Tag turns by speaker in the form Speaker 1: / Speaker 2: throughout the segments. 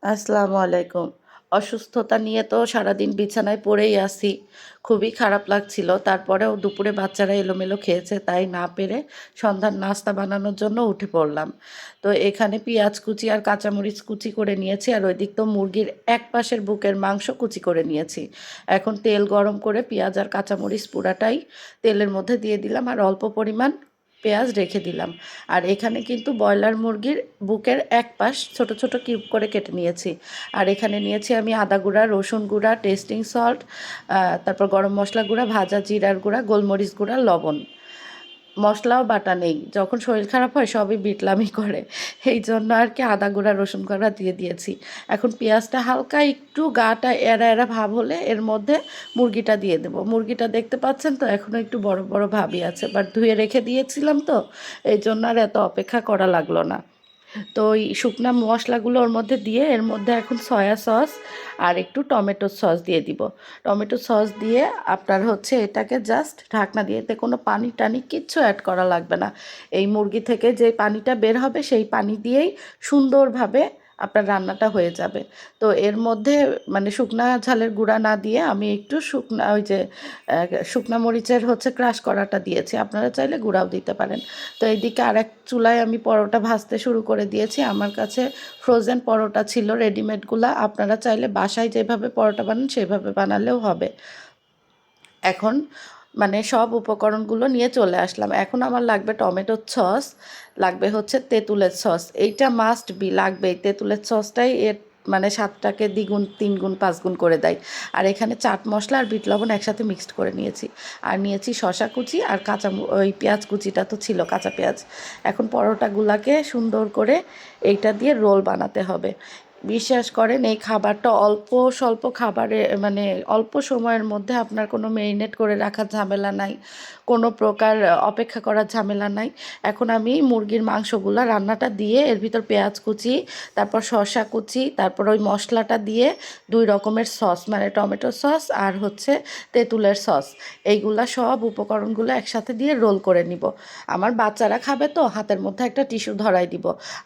Speaker 1: আসসালামু আলাইকুম। অসুস্থতা নিয়ে তো সারাদিন বিছানায় পড়েই আছি। খুবই খারাপ লাগছিল। তারপরেও দুপুরে বাচ্চারা এলোমেলো খেয়েছে, তাই না পেরে সন্ধ্যার নাস্তা বানানোর জন্য উঠে পড়লাম। তো এখানে পেঁয়াজ কুচি আর কাঁচামরিচ কুচি করে নিয়েছি, আর ওইদিক তো মুরগির এক পাশের বুকের মাংস কুচি করে নিয়েছি। এখন তেল গরম করে পেঁয়াজ আর কাঁচামরিচ পুরাটাই তেলের মধ্যে দিয়ে দিলাম, আর অল্প পরিমাণ পেঁয়াজ রেখে দিলাম। আর এখানে কিন্তু ব্রয়লার মুরগির বুকের এক পাশ ছোট ছোট কিউব করে কেটে নিয়েছি। আর এখানে নিয়েছি আমি আদা গুঁড়া, রসুন গুঁড়া, টেস্টিং সল্ট, তারপর গরম মশলা গুঁড়া, ভাজা জিরার গুঁড়া, গোলমরিচ গুঁড়া, লবণ। মশলাও বাটা নেই, যখন শরীর খারাপ হয় সবই বিটলামি করে, এই জন্য আর কি আদা গুঁড়া রসুন গুঁড়া দিয়ে দিয়েছি। এখন পেঁয়াজটা হালকা একটু গাটা এরা এরা ভাব হলে এর মধ্যে মুরগিটা দিয়ে দেবো। মুরগিটা দেখতে পাচ্ছেন তো এখনও একটু বড় বড় ভাবই আছে, বাট ধুয়ে রেখে দিয়েছিলাম তো এই জন্য আর এত অপেক্ষা করা লাগলো না। তো ওই শুকনা মশলাগুলো ওর মধ্যে দিয়ে এর মধ্যে এখন সয়া সস আর একটু টমেটো সস দিয়ে দিব। টমেটো সস দিয়ে আপনার হচ্ছে এটাকে জাস্ট ঢাকনা দিয়ে, এতে কোনো পানি টানি কিচ্ছু অ্যাড করা লাগবে না। এই মুরগি থেকে যে পানিটা বের হবে সেই পানি দিয়েই সুন্দরভাবে আপনার রান্নাটা হয়ে যাবে। তো এর মধ্যে মানে শুকনা ঝালের গুঁড়া না দিয়ে আমি একটু শুকনা ওই যে শুকনা মরিচের হচ্ছে ক্রাশ করাটা দিয়েছি, আপনারা চাইলে গুঁড়াও দিতে পারেন। তো এইদিকে আরেক চুলায় আমি পরোটা ভাজতে শুরু করে দিয়েছি। আমার কাছে ফ্রোজেন পরোটা ছিল রেডিমেডগুলা, আপনারা চাইলে বাসায় যেভাবে পরোটা বানান সেভাবে বানালেও হবে। এখন মানে সব উপকরণগুলো নিয়ে চলে আসলাম। এখন আমার লাগবে টমেটোর সস, লাগবে হচ্ছে তেঁতুলের সস, এইটা মাস্ট বি লাগবেই। তেঁতুলের সসটাই এর মানে স্বাদটাকে দ্বিগুণ তিনগুণ পাঁচগুণ করে দেয়। আর এখানে চাট মশলা আর বিট লবণ একসাথে মিক্সড করে নিয়েছি। আর নিয়েছি শসা কুচি আর ওই পেঁয়াজ কুচিটা তো ছিল কাঁচা পেঁয়াজ। এখন পরোটাগুলাকে সুন্দর করে এইটা দিয়ে রোল বানাতে হবে। বিশ্বাস করেন এই খাবারটা অল্প স্বল্প খাবারে মানে অল্প সময়ের মধ্যে আপনার কোনো মেরিনেট করে রাখার ঝামেলা নাই, কোনো প্রকার অপেক্ষা করার ঝামেলা নাই। এখন আমি মুরগির মাংসগুলো রান্নাটা দিয়ে এর ভিতর পেঁয়াজ কুচি, তারপর শসা কুচি, তারপর ওই মশলাটা দিয়ে দুই রকমের সস মানে টমেটো সস আর হচ্ছে তেঁতুলের সস, এইগুলা সব উপকরণগুলো একসাথে দিয়ে রোল করে নিব। আমার বাচ্চারা খাবে তো হাতের মধ্যে একটা টিস্যু ধরাই দিব।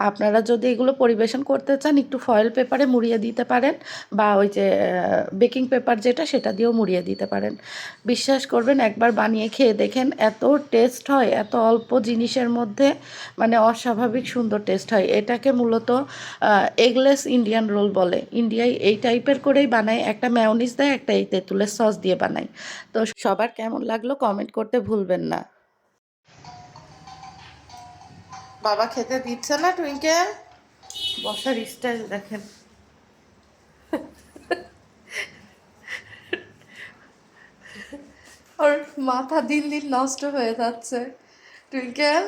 Speaker 1: আপনারা যদি এগুলো পরিবেশন করতে চান একটু ফয়েল পেপারে মুড়িয়ে দিতে পারেন, বা ওই যে বেকিং পেপার যেটা সেটা দিয়েও মুড়িয়ে দিতে পারেন। বিশ্বাস করবেন একবার বানিয়ে খেয়ে দেখেন, এত টেস্ট হয়, এত অল্প জিনিসের মধ্যে মানে অস্বাভাবিক সুন্দর টেস্ট হয়। এটাকে মূলত এগলেস ইন্ডিয়ান রোল বলে। ইন্ডিয়ায় এই টাইপের করেই বানায়, একটা মেয়োনিজ দেয়, একটা এই তেঁতুলের সস দিয়ে বানায়। তো সবার কেমন লাগলো কমেন্ট করতে ভুলবেন না। বাবা খেতে দিচ্ছে না টুইঙ্কেল, বসার স্টাইল দেখেন। ওর মাথা দিন দিন নষ্ট হয়ে যাচ্ছে। টুইঙ্কেল